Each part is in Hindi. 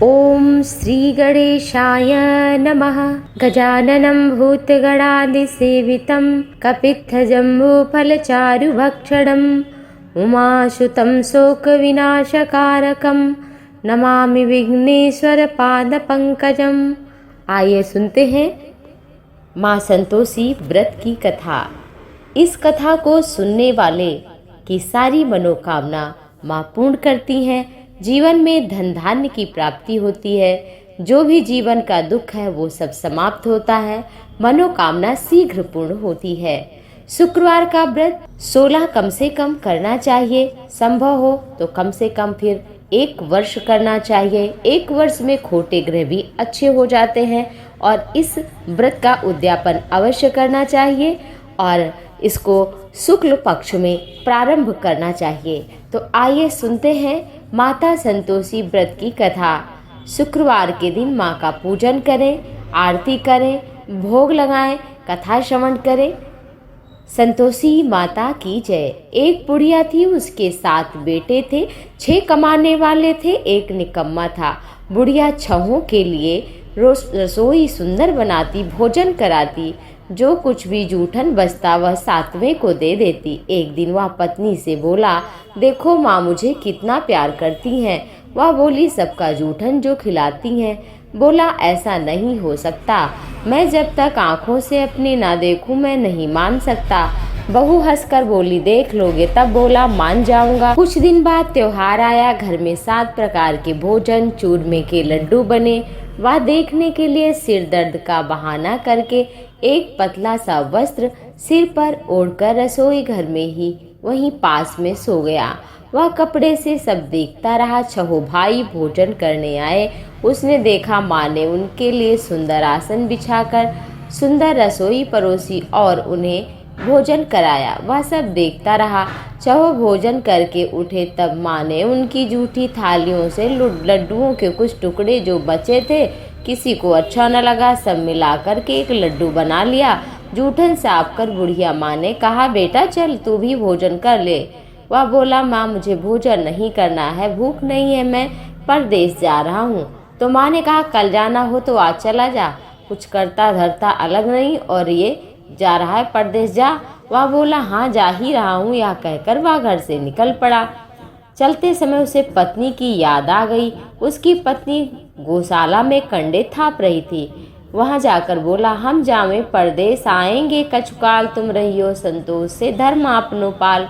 ओम श्री गणेशाय नमः। गजाननं भूतगणादिसेवितं कपित्थजम्बूफलचारुभक्षणम् उमासुतं शोकविनाशकारकं नमामि विघ्नेश्वर पादपंकजम। आइए सुनते हैं माँ संतोषी व्रत की कथा। इस कथा को सुनने वाले की सारी मनोकामना माँ पूर्ण करती हैं। जीवन में धन धान्य की प्राप्ति होती है। जो भी जीवन का दुख है वो सब समाप्त होता है। मनोकामना शीघ्र पूर्ण होती है। शुक्रवार का व्रत 16 कम से कम करना चाहिए। संभव हो तो कम से कम फिर 1 वर्ष करना चाहिए। 1 वर्ष में खोटे ग्रह भी अच्छे हो जाते हैं और इस व्रत का उद्यापन अवश्य करना चाहिए और इसको शुक्ल पक्ष में प्रारंभ करना चाहिए। तो आइए सुनते हैं माता संतोषी व्रत की कथा। शुक्रवार के दिन माँ का पूजन करें, आरती करें, भोग लगाएं, कथा श्रवण करें। संतोषी माता की जय। एक बुढ़िया थी, उसके 7 बेटे थे। 6 कमाने वाले थे, 1 निकम्मा था। बुढ़िया 6 के लिए रसोई सुंदर बनाती, भोजन कराती। जो कुछ भी जूठन बचता वह 7वें को दे देती। एक दिन वह पत्नी से बोला, देखो माँ मुझे कितना प्यार करती हैं। वह बोली, सबका जूठन जो खिलाती हैं। बोला, ऐसा नहीं हो सकता, मैं जब तक आंखों से अपनी ना देखूं मैं नहीं मान सकता। बहू हंसकर बोली, देख लोगे तब। बोला, मान जाऊंगा। कुछ दिन बाद त्योहार आया। घर में 7 प्रकार के भोजन, चूरमे के लड्डू बने। वह देखने के लिए सिर दर्द का बहाना करके एक पतला सा वस्त्र सिर पर ओढ़कर रसोई घर में ही वहीं पास में सो गया। वह कपड़े से सब देखता रहा। 6 भाई भोजन करने आए। उसने देखा माँ ने उनके लिए सुंदर आसन बिछाकर सुंदर रसोई परोसी और उन्हें भोजन कराया। वह सब देखता रहा। 6 भोजन करके उठे तब माँ ने उनकी जूठी थालियों से लड्डुओं के कुछ टुकड़े जो बचे थे, किसी को अच्छा न लगा, सब मिलाकर के एक लड्डू बना लिया। जूठन साफ कर बुढ़िया माँ ने कहा, बेटा चल तू भी भोजन कर ले। वह बोला, माँ मुझे भोजन नहीं करना है, भूख नहीं है, मैं परदेश जा रहा हूँ। तो माँ ने कहा, कल जाना हो तो आज चला जा, कुछ करता धरता अलग नहीं और ये जा रहा है परदेश, जा। वह बोला, हाँ जा ही रहा हूँ। यह कहकर वह घर से निकल पड़ा। चलते समय उसे पत्नी की याद आ गई। उसकी पत्नी गौशाला में कंडे थाप रही थी। वहां जाकर बोला, हम जावे परदेश आएंगे कछुकाल, तुम रहियो संतोष से धर्म आपनो पाल।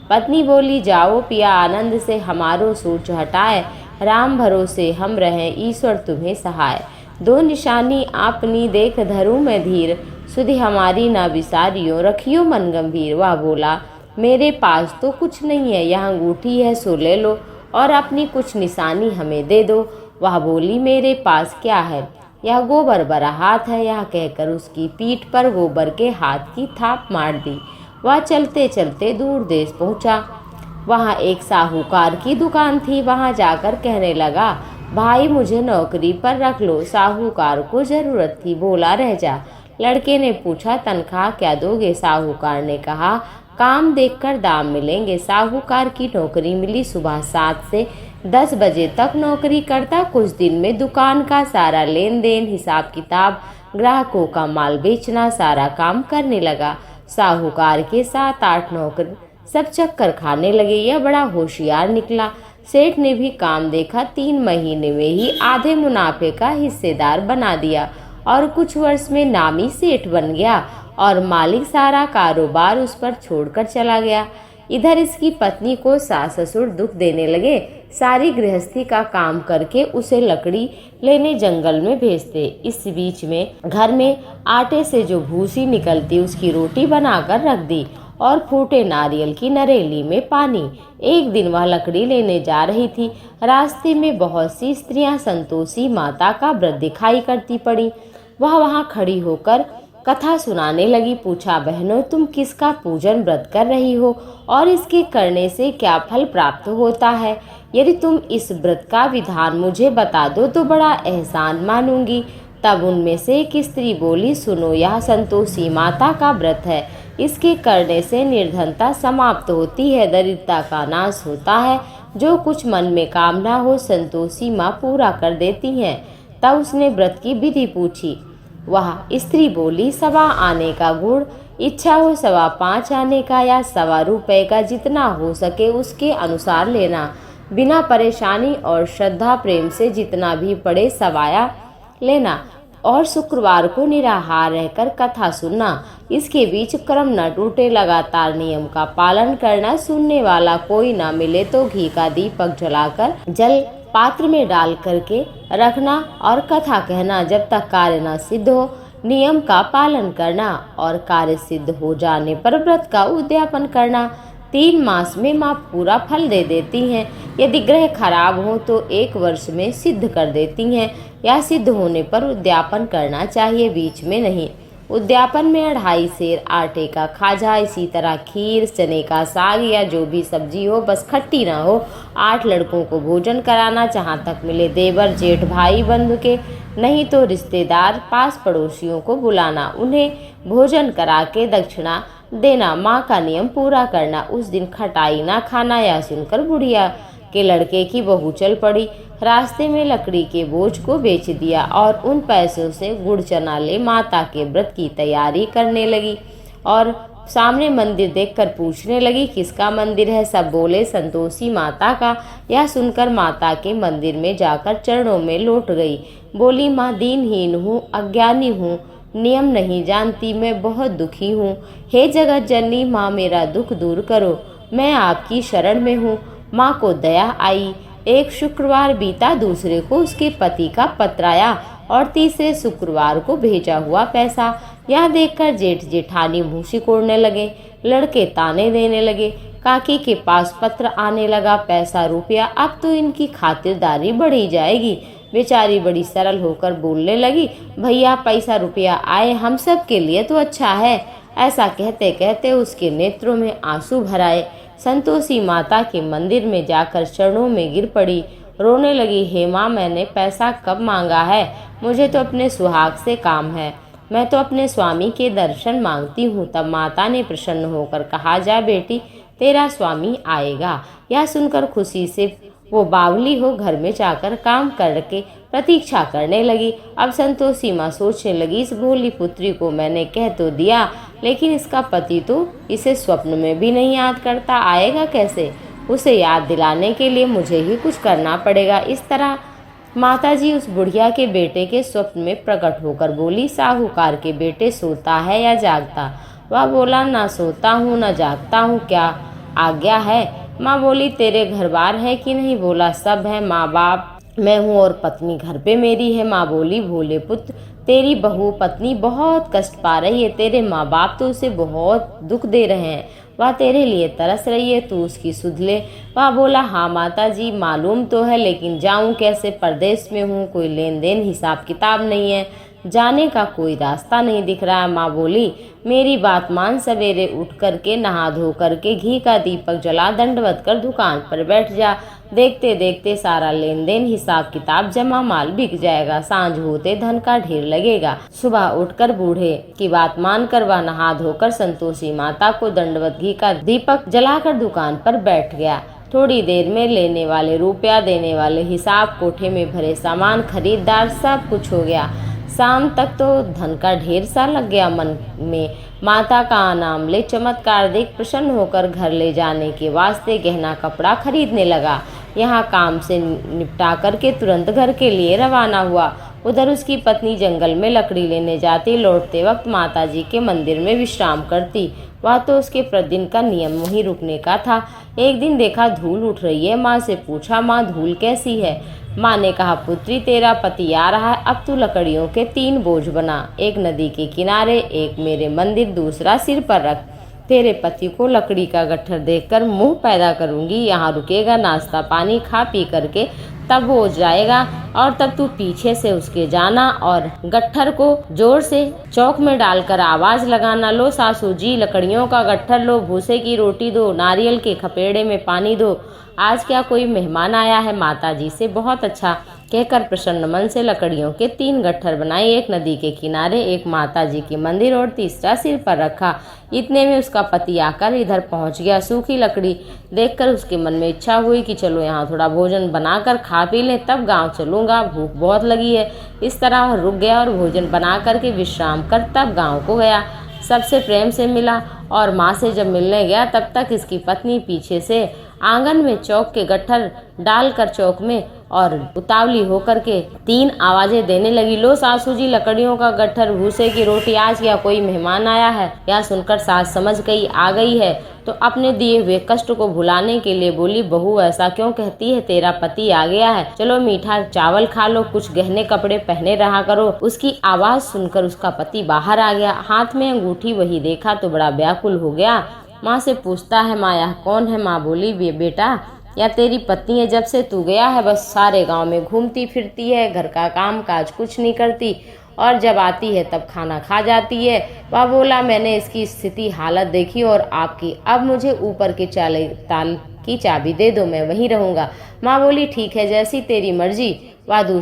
पत्नी बोली, जाओ पिया आनंद से, हमारो सोच हटाए, राम भरोसे हम रहें, ईश्वर तुम्हें सहाय। 2 निशानी आपनी देख धरूं मैं धीर, सुधि हमारी ना विसारियो, रखियो मन गंभीर। वह बोला, मेरे पास तो कुछ नहीं है, यहाँ अंगूठी है सो ले लो और अपनी कुछ निशानी हमें दे दो। वह बोली, मेरे पास क्या है, यह गोबर भरा हाथ है। यह कहकर उसकी पीठ पर गोबर के हाथ की थाप मार दी। वह चलते चलते दूर देश पहुंचा। वहाँ एक साहूकार की दुकान थी। वहाँ जाकर कहने लगा, भाई मुझे नौकरी पर रख लो। साहूकार को जरूरत थी, बोला, रह जा। लड़के ने पूछा, तनख्वाह क्या दोगे? साहूकार ने कहा, काम देखकर दाम मिलेंगे। साहूकार की नौकरी मिली। सुबह 7 से 10 बजे तक नौकरी करता। कुछ दिन में दुकान का सारा लेन देन, हिसाब किताब, ग्राहकों का माल बेचना, सारा काम करने लगा। साहूकार के 7-8 नौकर सब चक्कर खाने लगे। यह बड़ा होशियार निकला। सेठ ने भी काम देखा। 3 महीने में ही आधे मुनाफे का हिस्सेदार बना दिया और कुछ वर्ष में नामी सेठ बन गया और मालिक सारा कारोबार उस पर छोड़कर चला गया। इधर इसकी पत्नी को सास ससुर दुख देने लगे। सारी गृहस्थी का काम करके उसे लकड़ी लेने जंगल में भेजते। इस बीच में घर में आटे से जो भूसी निकलती उसकी रोटी बनाकर रख दी और फूटे नारियल की नरेली में पानी। एक दिन वह लकड़ी लेने जा रही थी। रास्ते में बहुत सी स्त्रियां संतोषी माता का व्रत दिखाई करती पड़ी। वह वहां खड़ी होकर कथा सुनाने लगी। पूछा, बहनों तुम किसका पूजन व्रत कर रही हो और इसके करने से क्या फल प्राप्त होता है? यदि तुम इस व्रत का विधान मुझे बता दो तो बड़ा एहसान मानूंगी। तब उनमें से एक स्त्री बोली, सुनो, यह संतोषी माता का व्रत है। इसके करने से निर्धनता समाप्त होती है, दरिद्रता का नाश होता है, जो कुछ मन में कामना हो संतोषी माँ पूरा कर देती हैं। तब उसने व्रत की विधि पूछी। वह स्त्री बोली, 1.25 आने का गुड़, इच्छा हो 5.25 आने का या 1.25 रुपये का, जितना हो सके उसके अनुसार लेना, बिना परेशानी और श्रद्धा प्रेम से जितना भी पड़े सवाया लेना, और शुक्रवार को निराहार रहकर कथा सुनना। इसके बीच क्रम न टूटे, लगातार नियम का पालन करना। सुनने वाला कोई ना मिले तो घी का दीपक जलाकर जल पात्र में डाल करके रखना और कथा कहना जब तक कार्य न सिद्ध हो। नियम का पालन करना और कार्य सिद्ध हो जाने पर व्रत का उद्यापन करना। 3 मास में माँ पूरा फल दे देती हैं। यदि ग्रह खराब हो तो 1 वर्ष में सिद्ध कर देती हैं, या सिद्ध होने पर उद्यापन करना चाहिए, बीच में नहीं। उद्यापन में 2.5 सेर आटे का खाजा, इसी तरह खीर, चने का साग या जो भी सब्जी हो, बस खट्टी ना हो। 8 लड़कों को भोजन कराना, जहाँ तक मिले देवर जेठ भाई बंधु के, नहीं तो रिश्तेदार पास पड़ोसियों को बुलाना, उन्हें भोजन करा के दक्षिणा देना। माँ का नियम पूरा करना। उस दिन खटाई ना खाना। यह सुनकर बुढ़िया के लड़के की बहू चल पड़ी। रास्ते में लकड़ी के बोझ को बेच दिया और उन पैसों से गुड़ चना ले माता के व्रत की तैयारी करने लगी। और सामने मंदिर देखकर पूछने लगी, किसका मंदिर है? सब बोले, संतोषी माता का। यह सुनकर माता के मंदिर में जाकर चरणों में लौट गई। बोली, माँ दीनहीन हूँ, अज्ञानी हूँ, नियम नहीं जानती, मैं बहुत दुखी हूँ। हे जगत जननी माँ, मेरा दुख दूर करो, मैं आपकी शरण में हूँ। माँ को दया आई। एक शुक्रवार बीता, दूसरे को उसके पति का पत्र आया और तीसरे शुक्रवार को भेजा हुआ पैसा। यह देखकर जेठ जेठानी मुँह सिकोड़ने लगे। लड़के ताने देने लगे। काकी के पास पत्र आने लगा, पैसा रुपया, अब तो इनकी खातिरदारी बढ़ी जाएगी। बेचारी बड़ी सरल होकर बोलने लगी, भैया पैसा रुपया आए हम सब के लिए तो अच्छा है। ऐसा कहते कहते उसके नेत्रों में आंसू भर आए। संतोषी माता के मंदिर में जाकर चरणों में गिर पड़ी, रोने लगी। हे माँ, मैंने पैसा कब मांगा है? मुझे तो अपने सुहाग से काम है, मैं तो अपने स्वामी के दर्शन मांगती हूँ। तब माता ने प्रसन्न होकर कहा, जा बेटी, तेरा स्वामी आएगा। यह सुनकर खुशी से वो बावली हो घर में जाकर काम करके प्रतीक्षा करने लगी। अब संतोषी माँ सोचने लगी, इस भोली पुत्री को मैंने कह तो दिया, लेकिन इसका पति तो इसे स्वप्न में भी नहीं याद करता, आएगा कैसे? उसे याद दिलाने के लिए मुझे ही कुछ करना पड़ेगा। इस तरह माताजी उस बुढ़िया के बेटे के स्वप्न में प्रकट होकर बोली, साहूकार के बेटे सोता है या जागता? वह बोला, ना सोता हूँ ना जागता हूँ, क्या आज्ञा है? माँ बोली, तेरे घर बार है कि नहीं? बोला, सब है माँ बाप, मैं हूँ और पत्नी घर पे मेरी है। माँ बोली, भोले पुत्र, तेरी बहू पत्नी बहुत कष्ट पा रही है, तेरे माँ बाप तो उसे बहुत दुख दे रहे हैं, वह तेरे लिए तरस रही है, तू उसकी सुध ले। वह बोला, हाँ माता जी मालूम तो है, लेकिन जाऊँ कैसे? परदेश में हूँ, कोई लेन देन हिसाब किताब नहीं है, जाने का कोई रास्ता नहीं दिख रहा है। माँ बोली, मेरी बात मान, सवेरे उठ करके नहा धो करके घी का दीपक जला दंडवत कर दुकान पर बैठ जा, देखते देखते सारा लेन देन हिसाब किताब जमा माल बिक जाएगा, सांझ होते धन का ढेर लगेगा। सुबह उठकर बूढ़े की बात मानकर वह नहा धोकर संतोषी माता को दंडवत घी का दीपक जलाकर दुकान पर बैठ गया। थोड़ी देर में लेने वाले रुपया, देने वाले हिसाब, कोठे में भरे सामान, खरीदार, सब कुछ हो गया। शाम तक तो धन का ढेर सा लग गया। मन में माता का नाम ले चमत्कार देख प्रसन्न होकर घर ले जाने के वास्ते गहना कपड़ा खरीदने लगा। यहाँ काम से निपटा करके तुरंत घर के लिए रवाना हुआ। उधर उसकी पत्नी जंगल में लकड़ी लेने जाती, लौटते वक्त माता जी के मंदिर में विश्राम करती। वह तो उसके प्रतिदिन का नियम वहीं रुकने का था। एक दिन देखा धूल उठ रही है। माँ से पूछा, माँ धूल कैसी है? माँ ने कहा, पुत्री तेरा पति आ रहा है, अब तू लकड़ियों के 3 बोझ बना, एक नदी के किनारे, एक मेरे मंदिर, दूसरा सिर पर रख। तेरे पति को लकड़ी का गट्ठर देखकर मुंह पैदा करूंगी, यहाँ रुकेगा, नाश्ता पानी खा पी करके तब वो जाएगा, और तब तू पीछे से उसके जाना और गट्ठर को जोर से चौक में डालकर आवाज लगाना, लो सासू जी लकड़ियों का गट्ठर लो, भूसे की रोटी दो, नारियल के खपेड़े में पानी दो, आज क्या कोई मेहमान आया है? माता जी से बहुत अच्छा कहकर प्रसन्न मन से लकड़ियों के 3 गट्ठर बनाए, एक नदी के किनारे, एक माता जी की मंदिर और तीसरा सिर पर रखा। इतने में उसका पति आकर इधर पहुंच गया। सूखी लकड़ी देखकर उसके मन में इच्छा हुई कि चलो यहाँ थोड़ा भोजन बनाकर खा पी लें, तब गांव चलूंगा, भूख बहुत लगी है। इस तरह वह रुक गया और भोजन बना करके विश्राम कर तब गाँव को गया। सबसे प्रेम से मिला और माँ से जब मिलने गया तब तक इसकी पत्नी पीछे से आंगन में चौक के गट्ठर डालकर चौक में और उतावली होकर के 3 आवाजें देने लगी, लो सासू जी लकड़ियों का गट्ठर, भूसे की रोटी, आज या कोई मेहमान आया है। यह सुनकर सास समझ गई आ गई है तो अपने दिए हुए कष्ट को भुलाने के लिए बोली, बहू ऐसा क्यों कहती है, तेरा पति आ गया है, चलो मीठा चावल खा लो, कुछ गहने कपड़े पहने रहा करो। उसकी आवाज सुनकर उसका पति बाहर आ गया, हाथ में अंगूठी वही देखा तो बड़ा व्याकुल हो गया। माँ से पूछता है, माँ यह कौन है? माँ बोली, बेटा या तेरी पत्नी है, जब से तू गया है बस सारे गांव में घूमती फिरती है, घर का काम काज कुछ नहीं करती और जब आती है तब खाना खा जाती है। वह बोला, मैंने इसकी स्थिति हालत देखी और आपकी, अब मुझे ऊपर के ताल की चाबी दे दो, मैं वहीं रहूंगा। माँ बोली, ठीक है जैसी तेरी मर्जी। वह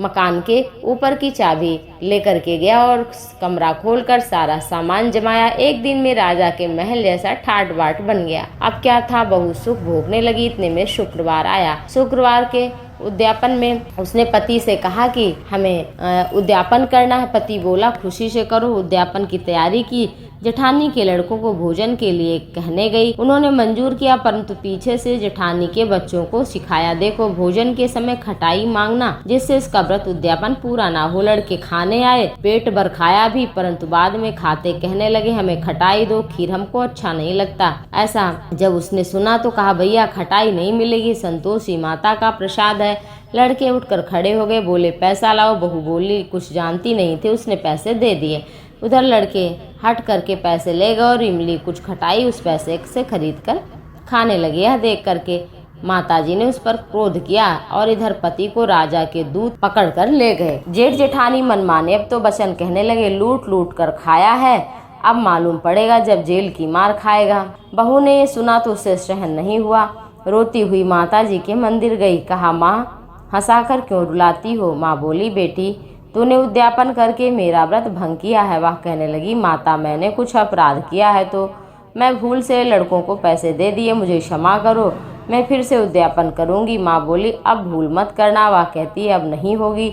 मकान के ऊपर की चाबी लेकर के गया और कमरा खोलकर सारा सामान जमाया। एक दिन में राजा के महल जैसा ठाट बाट बन गया। अब क्या था, बहू सुख भोगने लगी। इतने में शुक्रवार आया। शुक्रवार के उद्यापन में उसने पति से कहा कि हमें उद्यापन करना है। पति बोला, खुशी से करो। उद्यापन की तैयारी की। जेठानी के लड़कों को भोजन के लिए कहने गई। उन्होंने मंजूर किया, परंतु पीछे से जेठानी के बच्चों को सिखाया, देखो भोजन के समय खटाई मांगना, जिससे इसका व्रत उद्यापन पूरा ना हो। लड़के खाने आए, पेट भर खाया भी, परंतु बाद में खाते कहने लगे, हमें खटाई दो, खीर हमको अच्छा नहीं लगता। ऐसा जब उसने सुना तो कहा, भैया खटाई नहीं मिलेगी, संतोषी माता का प्रसाद है। लड़के उठकर खड़े हो गए, बोले पैसा लाओ। बहू बोली, कुछ जानती नहीं थी, उसने पैसे दे दिए। उधर लड़के हट करके पैसे ले गए और इमली कुछ खटाई उस पैसे से खरीद कर खाने लगे। यह देख करके माताजी ने उस पर क्रोध किया और इधर पति को राजा के दूत पकड़ कर ले गए। जेठ जेठानी मन माने, अब तो वचन कहने लगे, लूट लूट कर खाया है, अब मालूम पड़ेगा जब जेल की मार खाएगा। बहू ने ये सुना तो उसे सहन नहीं हुआ। रोती हुई माताजी के मंदिर गई। कहा, माँ हंसाकर क्यों रुलाती हो? माँ बोली, बेटी तूने उद्यापन करके मेरा व्रत भंग किया है। वह कहने लगी, माता मैंने कुछ अपराध किया है तो मैं भूल से लड़कों को पैसे दे दिए, मुझे क्षमा करो, मैं फिर से उद्यापन करूंगी। माँ बोली, अब भूल मत करना। वह कहती है, अब नहीं होगी।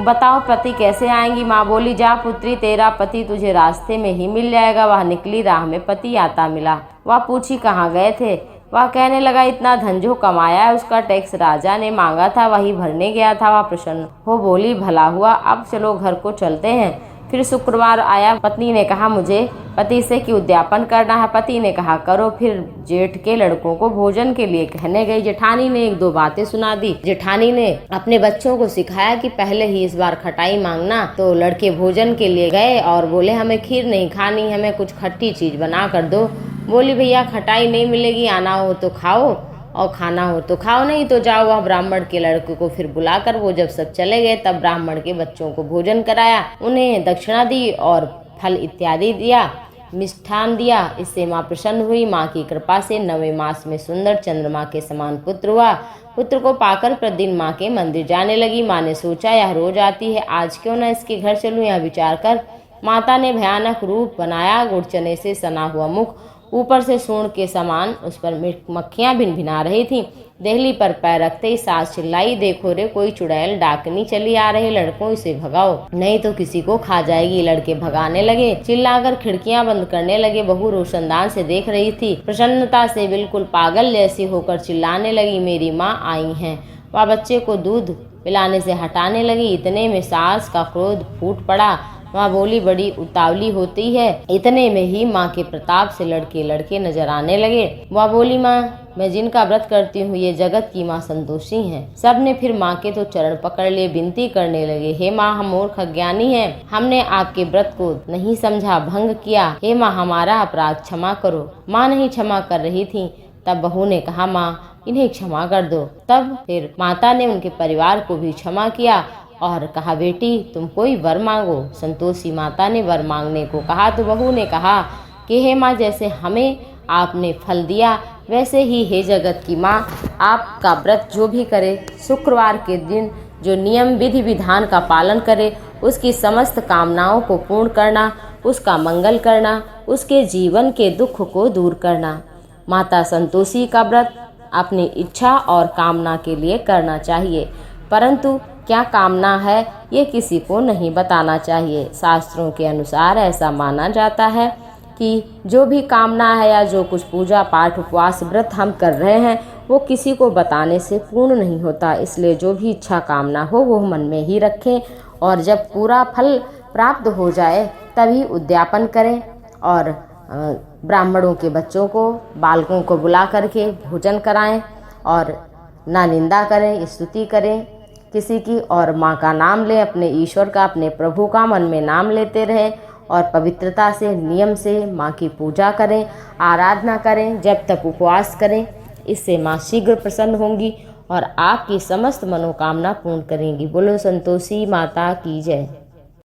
बताओ पति कैसे आएंगी? माँ बोली, जा पुत्री, तेरा पति तुझे रास्ते में ही मिल जाएगा। वह निकली, राह में पति आता मिला। वह पूछी, कहाँ गए थे? वह कहने लगा, इतना धन जो कमाया है उसका टैक्स राजा ने मांगा था, वही भरने गया था। वह प्रसन्न हो बोली, भला हुआ, अब चलो घर को चलते हैं। फिर शुक्रवार आया। पत्नी ने कहा, मुझे पति से कि उद्यापन करना है। पति ने कहा, करो। फिर जेठ के लड़कों को भोजन के लिए कहने गई। जेठानी ने 1-2 बातें सुना दी। जेठानी ने अपने बच्चों को सिखाया कि पहले ही इस बार खटाई मांगना। तो लड़के भोजन के लिए गए और बोले, हमें खीर नहीं खानी, हमें कुछ खट्टी चीज बना कर दो। बोली, भैया खटाई नहीं मिलेगी, आना हो तो खाओ और खाना हो तो खाओ, नहीं तो जाओ। वह ब्राह्मण के लड़के को फिर बुलाकर वो जब सब चले गए तब ब्राह्मण के बच्चों को भोजन कराया, उन्हें दक्षिणा दी और फल इत्यादि दिया, मिष्ठान दिया। इससे माँ प्रसन्न हुई। माँ की कृपा से 9वें मास में सुंदर चंद्रमा के समान पुत्र हुआ। पुत्र को पाकर प्रतिदिन माँ के मंदिर जाने लगी। माँ ने सोचा, यह रोज आती है, आज क्यों न इसके घर चलूं। यह विचार कर माता ने भयानक रूप बनाया। गुड़ चने से सना हुआ मुख, ऊपर से सूंड के समान, उस पर मक्खियां भिनभिना रही थीं। देहली पर पैर रखते ही सास चिल्लाई, देखो रे कोई चुड़ैल डाकनी चली आ रही, लड़कों इसे भगाओ नहीं तो किसी को खा जाएगी। लड़के भगाने लगे, चिल्लाकर खिड़कियां बंद करने लगे। बहू रोशनदान से देख रही थी, प्रसन्नता से बिल्कुल पागल जैसी होकर चिल्लाने लगी, मेरी माँ आई है। वह बच्चे को दूध पिलाने से हटाने लगी। इतने में सास का क्रोध फूट पड़ा। माँ बोली, बड़ी उतावली होती है। इतने में ही माँ के प्रताप से लड़के लड़के नजर आने लगे। वह बोली, माँ मैं जिनका व्रत करती हूँ ये जगत की माँ संतोषी हैं। सब ने फिर माँ के तो चरण पकड़ लिए, विनती करने लगे, हे माँ हम मूर्ख अज्ञानी हैं, हमने आपके व्रत को नहीं समझा, भंग किया, हे माँ हमारा अपराध क्षमा करो। माँ नहीं क्षमा कर रही थी। तब बहू ने कहा, माँ इन्हें क्षमा कर दो। तब फिर माता ने उनके परिवार को भी क्षमा किया और कहा, बेटी तुम कोई वर मांगो। संतोषी माता ने वर मांगने को कहा तो बहू ने कहा कि हे माँ, जैसे हमें आपने फल दिया वैसे ही हे जगत की माँ, आपका व्रत जो भी करे शुक्रवार के दिन जो नियम विधि विधान का पालन करे, उसकी समस्त कामनाओं को पूर्ण करना, उसका मंगल करना, उसके जीवन के दुख को दूर करना। माता संतोषी का व्रत अपनी इच्छा और कामना के लिए करना चाहिए, परंतु क्या कामना है ये किसी को नहीं बताना चाहिए। शास्त्रों के अनुसार ऐसा माना जाता है कि जो भी कामना है या जो कुछ पूजा पाठ उपवास व्रत हम कर रहे हैं वो किसी को बताने से पूर्ण नहीं होता। इसलिए जो भी इच्छा कामना हो वो मन में ही रखें और जब पूरा फल प्राप्त हो जाए तभी उद्यापन करें और ब्राह्मणों के बच्चों को, बालकों को बुला करके भोजन कराएं और ना निंदा करें, स्तुति करें किसी की, और माँ का नाम लें, अपने ईश्वर का, अपने प्रभु का मन में नाम लेते रहें और पवित्रता से, नियम से माँ की पूजा करें, आराधना करें, जब तक उपवास करें। इससे माँ शीघ्र प्रसन्न होंगी और आपकी समस्त मनोकामना पूर्ण करेंगी। बोलो संतोषी माता की जय।